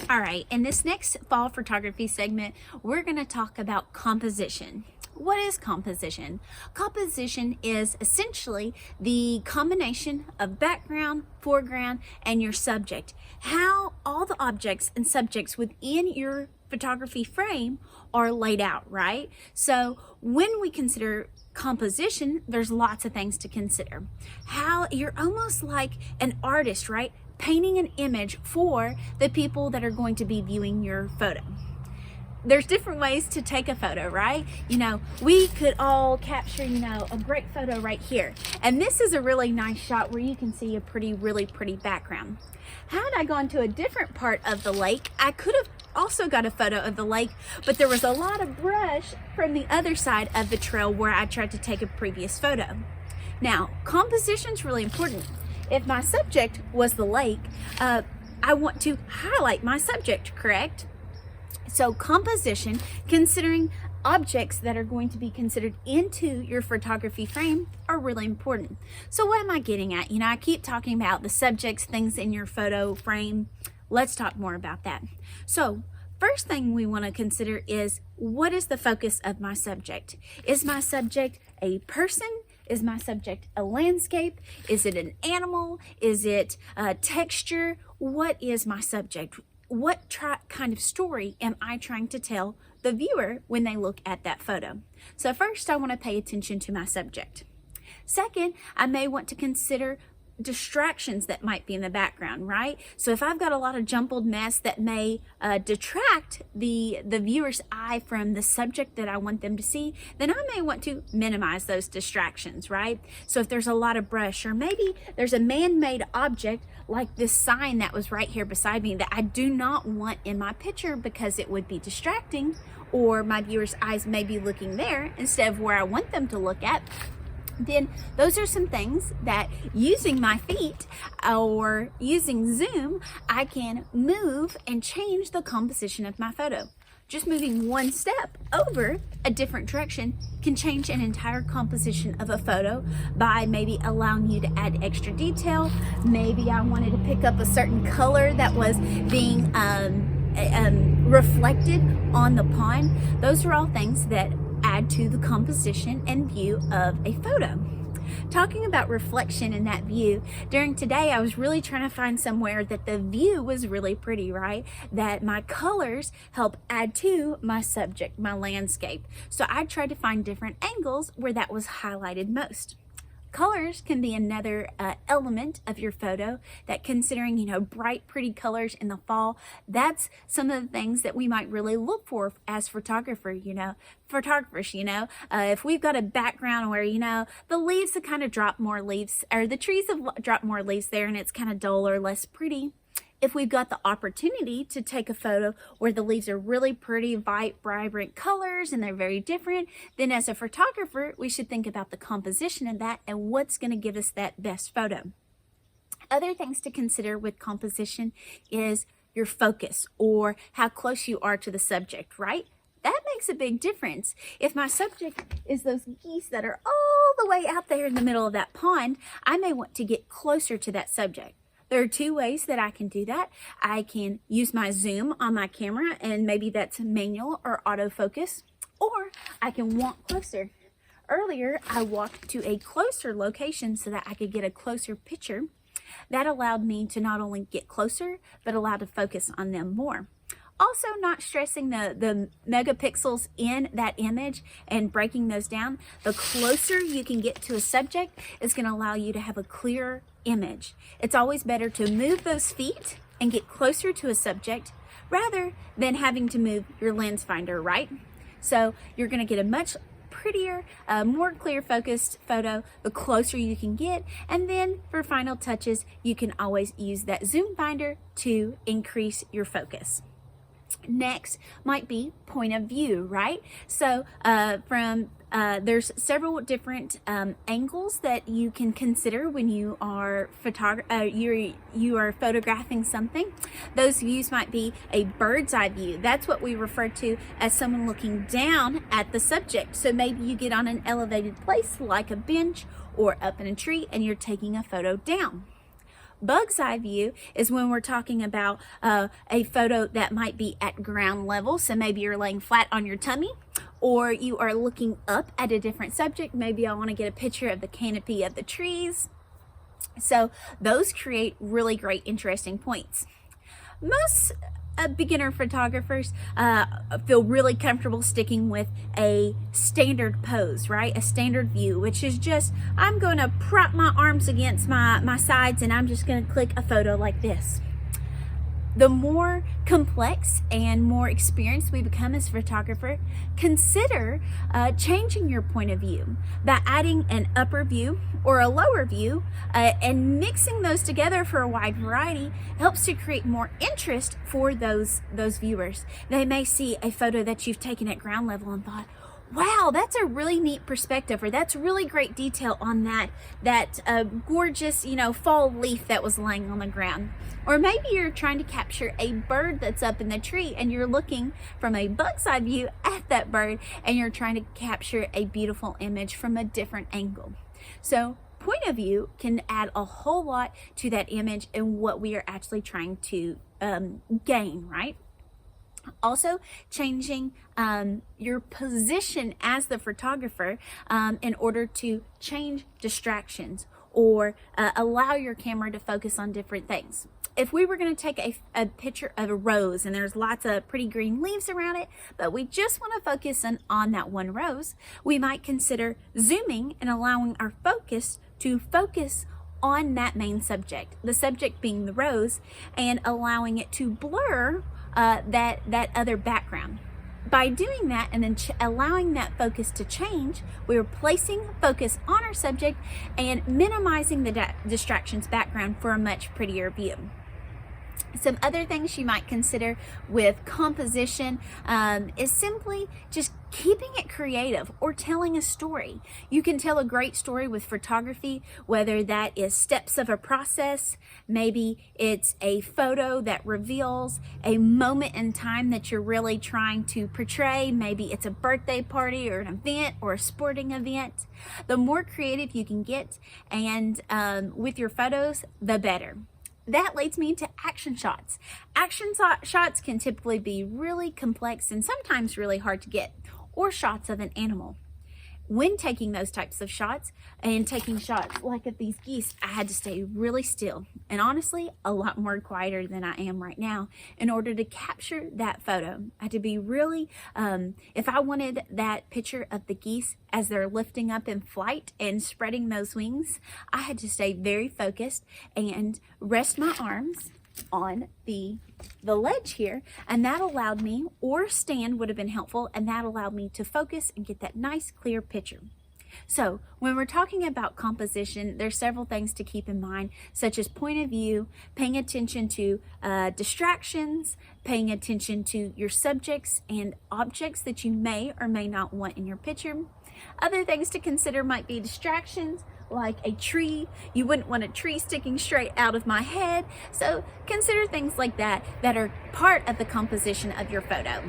All right, in this next fall photography segment, we're going to talk about composition. What is composition? Composition is essentially the combination of background, foreground, and your subject. How all the objects and subjects within your photography frame are laid out, right? So when we consider composition, there's lots of things to consider. How you're almost like an artist, right? Painting an image for the people that are going to be viewing your photo. There's different ways to take a photo, right? We could all capture, a great photo right here. And this is a really nice shot where you can see a really pretty background. Had I gone to a different part of the lake, I could have also got a photo of the lake, but there was a lot of brush from the other side of the trail where I tried to take a previous photo. Now, composition is really important. If my subject was the lake, I want to highlight my subject, correct? So composition, considering objects that are going to be considered into your photography frame, are really important. So what am I getting at? I keep talking about the subjects, things in your photo frame. Let's talk more about that. So first thing we want to consider is, what is the focus of my subject? Is my subject a person? Is my subject a landscape? Is it an animal? Is it a texture? What is my subject? What kind of story am I trying to tell the viewer when they look at that photo? So first, I want to pay attention to my subject. Second, I may want to consider distractions that might be in the background, right? So if I've got a lot of jumbled mess that may detract the viewer's eye from the subject that I want them to see, then I may want to minimize those distractions, right? So if there's a lot of brush, or maybe there's a man-made object like this sign that was right here beside me that I do not want in my picture because it would be distracting, or my viewer's eyes may be looking there instead of where I want them to look at, then those are some things that, using my feet or using zoom, I can move and change the composition of my photo. Just moving one step over a different direction can change an entire composition of a photo by maybe allowing you to add extra detail. Maybe I wanted to pick up a certain color that was being reflected on the pond. Those are all things that add to the composition and view of a photo. Talking about reflection in that view, during today I was really trying to find somewhere that the view was really pretty, right? That my colors help add to my subject, my landscape. So I tried to find different angles where that was highlighted most. Colors can be another element of your photo that, considering, bright, pretty colors in the fall, that's some of the things that we might really look for as photographers, if we've got a background where, the leaves have kind of dropped more leaves, or the trees have dropped more leaves there and it's kind of dull or less pretty. If we've got the opportunity to take a photo where the leaves are really pretty, vibrant colors and they're very different, then as a photographer, we should think about the composition of that and what's going to give us that best photo. Other things to consider with composition is your focus, or how close you are to the subject, right? That makes a big difference. If my subject is those geese that are all the way out there in the middle of that pond, I may want to get closer to that subject. There are two ways that I can do that. I can use my zoom on my camera, and maybe that's manual or autofocus, or I can walk closer. Earlier, I walked to a closer location so that I could get a closer picture. That allowed me to not only get closer, but allow to focus on them more. Also, not stressing the megapixels in that image and breaking those down. The closer you can get to a subject is going to allow you to have a clearer image. It's always better to move those feet and get closer to a subject rather than having to move your lens finder, right? So you're going to get a much prettier, more clear focused photo the closer you can get. And then for final touches, you can always use that zoom finder to increase your focus. Next might be point of view, right? So there's several different angles that you can consider when you are photographing something. Those views might be a bird's eye view. That's what we refer to as someone looking down at the subject. So maybe you get on an elevated place like a bench or up in a tree and you're taking a photo down. Bug's eye view is when we're talking about a photo that might be at ground level. So maybe you're laying flat on your tummy, or you are looking up at a different subject. Maybe I want to get a picture of the canopy of the trees. So those create really great, interesting points. Most beginner photographers feel really comfortable sticking with a standard pose, right? A standard view, which is just, I'm going to prop my arms against my sides and I'm just going to click a photo like this. The more complex and more experienced we become as a photographer, consider changing your point of view by adding an upper view or a lower view, and mixing those together for a wide variety helps to create more interest for those viewers. They may see a photo that you've taken at ground level and thought, wow, that's a really neat perspective, or that's really great detail on that gorgeous, fall leaf that was laying on the ground. Or maybe you're trying to capture a bird that's up in the tree and you're looking from a bug's eye view at that bird and you're trying to capture a beautiful image from a different angle. So point of view can add a whole lot to that image and what we are actually trying to gain, right? Also, changing your position as the photographer in order to change distractions or allow your camera to focus on different things. If we were going to take a picture of a rose and there's lots of pretty green leaves around it, but we just want to focus on that one rose, we might consider zooming and allowing our focus to focus on that main subject, the subject being the rose, and allowing it to blur that other background. By doing that and then allowing that focus to change, we're placing focus on our subject and minimizing the distractions background for a much prettier view. Some other things you might consider with composition is simply just keeping it creative or telling a story. You can tell a great story with photography, whether that is steps of a process, maybe it's a photo that reveals a moment in time that you're really trying to portray. Maybe it's a birthday party or an event or a sporting event. The more creative you can get and with your photos, the better. That leads me to action shots. Action shots can typically be really complex and sometimes really hard to get, or shots of an animal. When taking those types of shots and taking shots like of these geese, I had to stay really still and honestly a lot more quieter than I am right now in order to capture that photo. I had to be really, if I wanted that picture of the geese as they're lifting up in flight and spreading those wings, I had to stay very focused and rest my arms on the ledge here, and that allowed me, or stand would have been helpful, and that allowed me to focus and get that nice clear picture. So when we're talking about composition, there's several things to keep in mind, such as point of view, paying attention to distractions, paying attention to your subjects and objects that you may or may not want in your picture. Other things to consider might be distractions, like a tree. You wouldn't want a tree sticking straight out of my head. So consider things like that that are part of the composition of your photo.